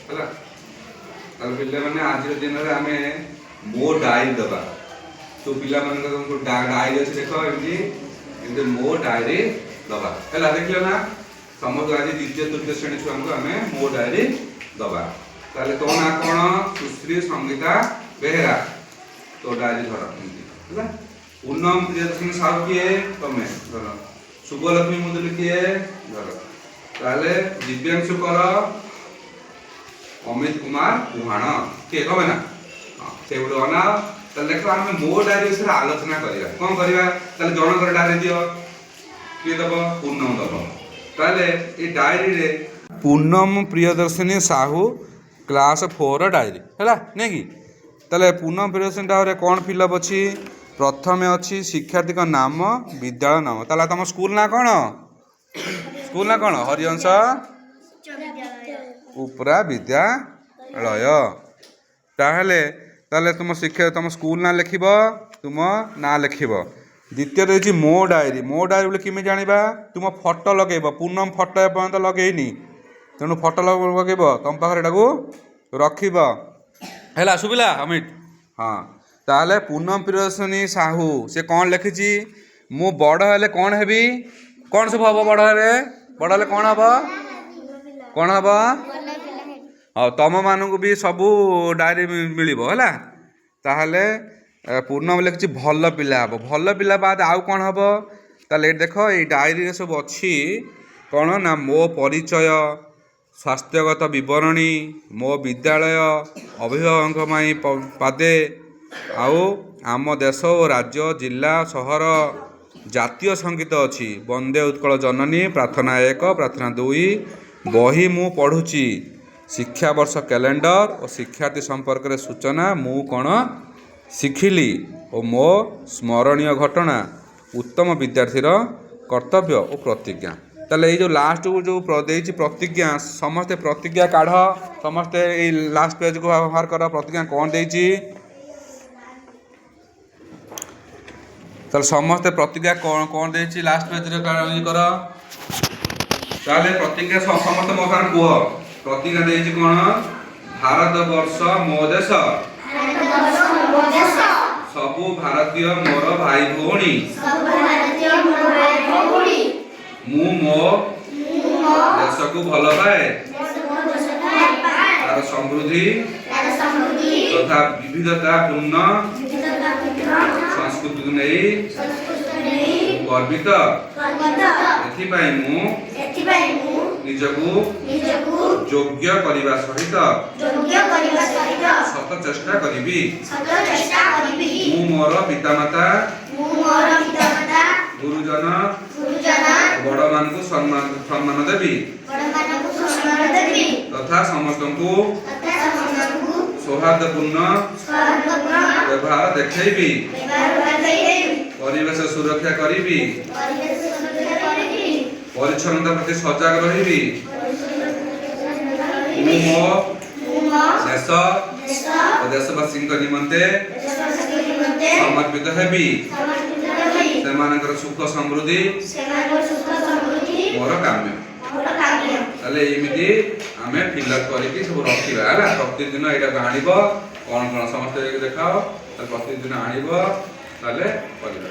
है पे आज दिन में आम मो डायरी दबा तो पिला तुमको डायरी अच्छे देख एमती मो डायरी दबा है देख ना समस्त आज द्वितीय तृतीय श्रेणी छुआ को आम मो डायरी दबा ताले तो ना कौन सुश्री संगीता बेहेरा तो डायरी धर है पूनम प्रियदर्शनी साहू किए तमें धर शुभलक्ष्मी मुदुली किए धर ताले दिव्यांशु कर अमित कुमार पुहाण किए कमे ना से गोटे अना देख आम मो डायरी विषय आलोचना करवा कौन करवा जनकर डायरी दियो किए दब पूनम दब ताले ये डायरी रे पूनम प्रियदर्शनी साहू क्लास 4 डायरी है नहीं कि ताले पूनम प्रियदर्शनी डायरी कौन फिलअप अच्छी प्रथम अच्छी शिक्षार्थी का नाम विद्यालय नाम ताला तुम स्कूल ना कौन हरिवंश उपरा विद्यालय ताहले ताले तुम शिक्षा तुम स्कूल ना लिख तुम ना लिख द्वितीय रही मो डायरी बोले किमें जाना तुम फोटो लगे पूनम फोटो एपर्यंत लगेनी तेणु फोटो लगे तुम पाखे रखब है सुविला अमित हाँ ताले पूनम प्रियदर्शनी साहू से कौन लिखी मु बड़ हेले कौन हेबी कौन सब हम बड़ हेले कौन हम हाँ तुम मानक भी सबू डायरी मिल है ताहले पूर्णम लिखी भल पिला हम भल पिला बाद आउ कौन हम ताले देख ये डायरी सब अच्छी कौन ना मो परिचय स्वास्थ्यगत विवरणी मो विद्यालय अभिभावक पादे आउ आम देश और राज्य जिला सहर जातीय संगीत अच्छी वंदे उत्कल जननी प्रार्थना 1 प्रार्थना 2 बही मु पढ़ुची शिक्षा वर्ष कैलेंडर और शिक्षार्थी संपर्क में सूचना मु कौन शिखिली और मो स्मरणीय घटना उत्तम विद्यार्थी कर्तव्य और प्रतिज्ञा ताले जो लास्ट को जो देती प्रतिज्ञा समस्ते प्रतिज्ञा काढ़ समस्ते लास्ट पेज को बाहर कर प्रतिज्ञा कौन देती समस्ते प्रतिज्ञा कौन देती लास्ट पेज कर ताले प्रतिज्ञा समस्त मो सार कह प्रतिज्ञा देती कौन भारत वर्ष मो देश सबु भारतीय मोर भाई भौणी मु मो देश को भल पाए तार समृद्धि तथा विविधता पूर्ण संस्कृति को नहीं गर्वित एथिपाई मु निजकु योग्य करने सहित सत चेष्टा करिबी मु मोर पितामाता गुरुजन बड़ मान को सम्मान देवी तथा समस्त को सौहार्दपूर्ण व्यवहार देखैबी परिवेश सुरक्षा करिबी परिच्छन्नता प्रति सजग रहिबी मु मो देश और देशवासी निमंते समर्पित हेबी सेमानकर सुख समृद्धि मोर काम्य ताले एमिति आमे फिलअप करके सब रखिबा है प्रतिदिन एटा आनिबो कौन कौन समस्त देखाओ प्रतिदिन आनिबो ताले करबा।